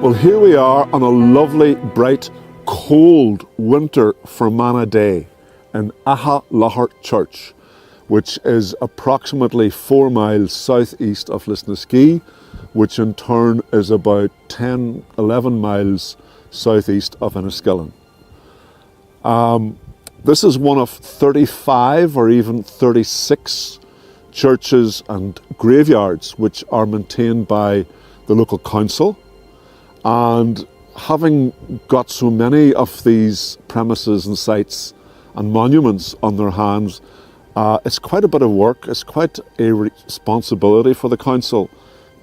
Well, here we are on a lovely, bright, cold winter Fermanagh day in Aghalurcher Church, which is approximately 4 miles southeast of Lisnaskea, which in turn is about 11 miles southeast of Enniskillen. This is one of 35 or even 36 churches and graveyards which are maintained by the local council. And having got so many of these premises and sites and monuments on their hands, it's quite a bit of work. It's quite a responsibility for the council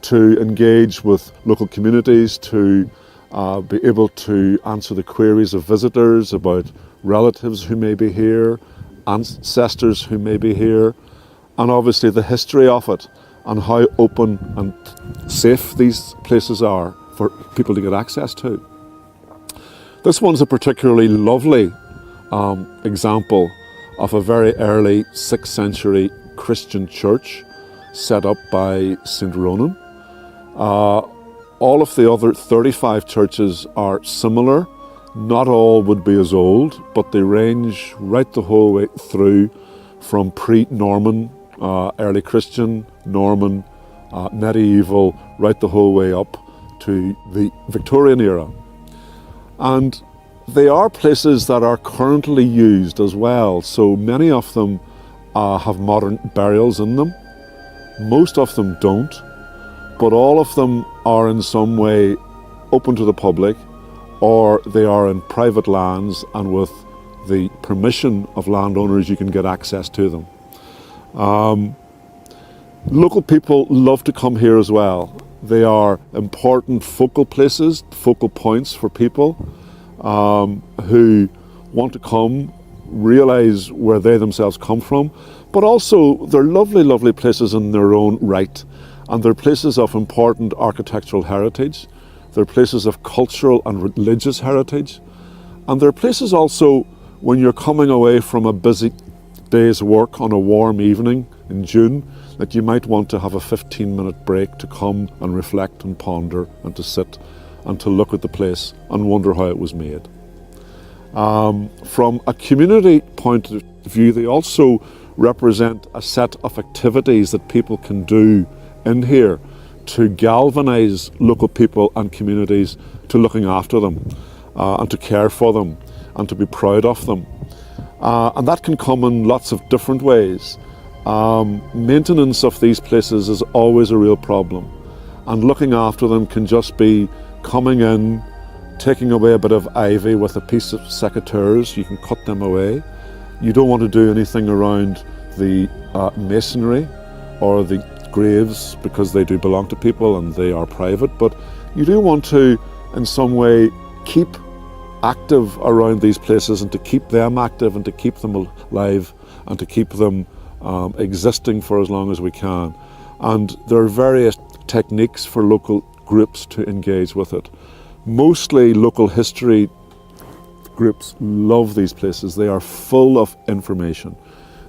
to engage with local communities, to be able to answer the queries of visitors about relatives who may be here, ancestors who may be here, and obviously the history of it and how open and safe these places are for people to get access to. This one's a particularly lovely example of a very early 6th century Christian church set up by St Ronan. All of the other 35 churches are similar. Not all would be as old, but they range right the whole way through from pre-Norman, early Christian, Norman, medieval, right the whole way up to the Victorian era. And they are places that are currently used as well. So many of them have modern burials in them. Most of them don't, but all of them are in some way open to the public, or they are in private lands, and with the permission of landowners you can get access to them. Local people love to come here as well. They are important focal places, focal points for people who want to come, realise where they themselves come from, but also they're lovely, lovely places in their own right. And they're places of important architectural heritage. They're places of cultural and religious heritage. And they're places also when you're coming away from a busy day's work on a warm evening in June, that you might want to have a 15-minute break to come and reflect and ponder and to sit and to look at the place and wonder how it was made. From a community point of view, they also represent a set of activities that people can do in here to galvanise local people and communities to looking after them and to care for them and to be proud of them. And that can come in lots of different ways. Maintenance of these places is always a real problem, and looking after them can just be coming in, taking away a bit of ivy with a piece of secateurs. You can cut them away. You don't want to do anything around the masonry or the graves, because they do belong to people and they are private, but you do want to in some way keep active around these places and to keep them active and to keep them alive and to keep them existing for as long as we can. And there are various techniques for local groups to engage with it. Mostly local history groups love these places. They are full of information.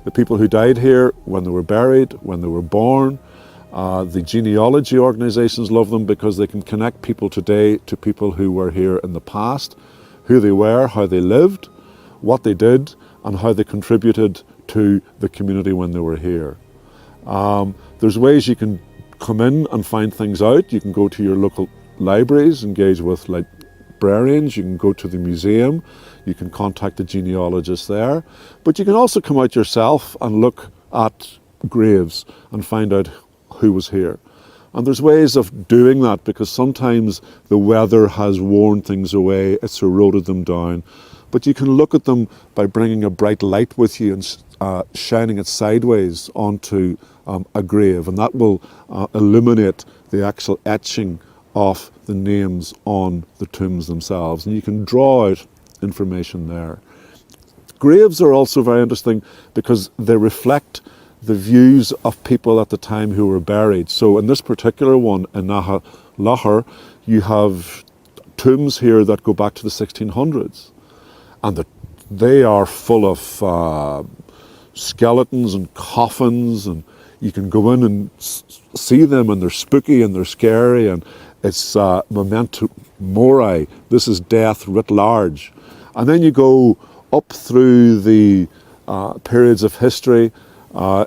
The people who died here, when they were buried, when they were born. The genealogy organisations love them because they can connect people today to people who were here in the past, who they were, how they lived, what they did, and how they contributed to the community when they were here. There's ways you can come in and find things out. You can go to your local libraries, engage with librarians, you can go to the museum, you can contact the genealogist there, but you can also come out yourself and look at graves and find out who was here. And there's ways of doing that, because sometimes the weather has worn things away, it's eroded them down. But you can look at them by bringing a bright light with you and shining it sideways onto a grave, and that will illuminate the actual etching of the names on the tombs themselves. And you can draw out information there. Graves are also very interesting because they reflect the views of people at the time who were buried. So in this particular one in Aghalurcher, you have tombs here that go back to the 1600s, and they are full of skeletons and coffins, and you can go in and see them, and they're spooky and they're scary, and it's meant to Moray. This is death writ large. And then you go up through the periods of history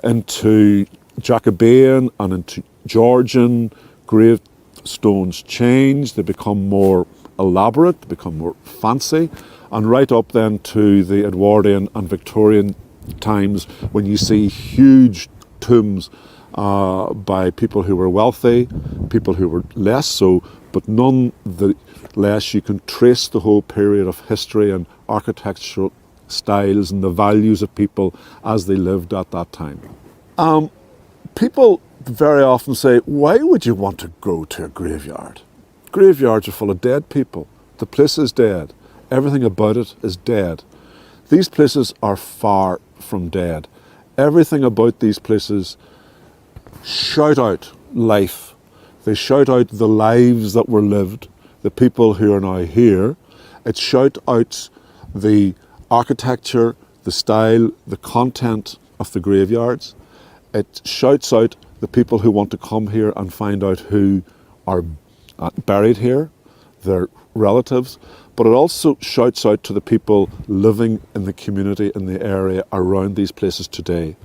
into Jacobean and into Georgian. Gravestones change, they become more elaborate, they become more fancy, and right up then to the Edwardian and Victorian times, when you see huge tombs by people who were wealthy, people who were less so, but none the less you can trace the whole period of history and architectural styles and the values of people as they lived at that time. People very often say, why would you want to go to a graveyard? Graveyards are full of dead people. The place is dead. Everything about it is dead. These places are far from dead. Everything about these places shout out life. They shout out the lives that were lived, the people who are now here. It shouts out the architecture, the style, the content of the graveyards. It shouts out the people who want to come here and find out who are buried here, their relatives, but it also shouts out to the people living in the community, in the area around these places today.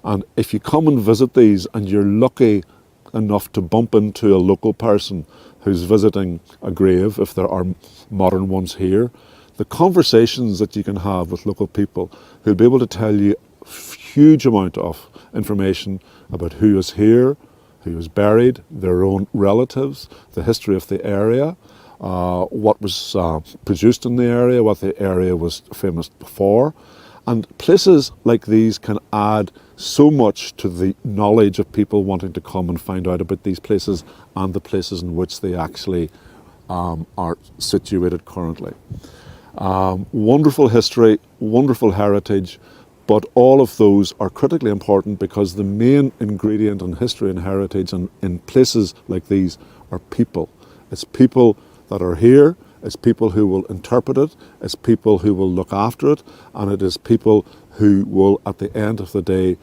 And if you come and visit these and you're lucky enough to bump into a local person who's visiting a grave, if there are modern ones here, the conversations that you can have with local people who'll be able to tell you a huge amount of information about who is here, who is buried, their own relatives, the history of the area, what was produced in the area, what the area was famous for. And places like these can add so much to the knowledge of people wanting to come and find out about these places and the places in which they actually are situated currently. Wonderful history, wonderful heritage, but all of those are critically important because the main ingredient in history and heritage and in places like these are people. It's people that are here, it's people who will interpret it, it's people who will look after it, and it is people who will, at the end of the day,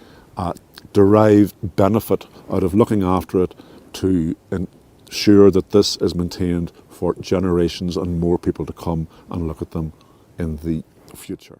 derive benefit out of looking after it to ensure that this is maintained for generations and more people to come and look at them in the future.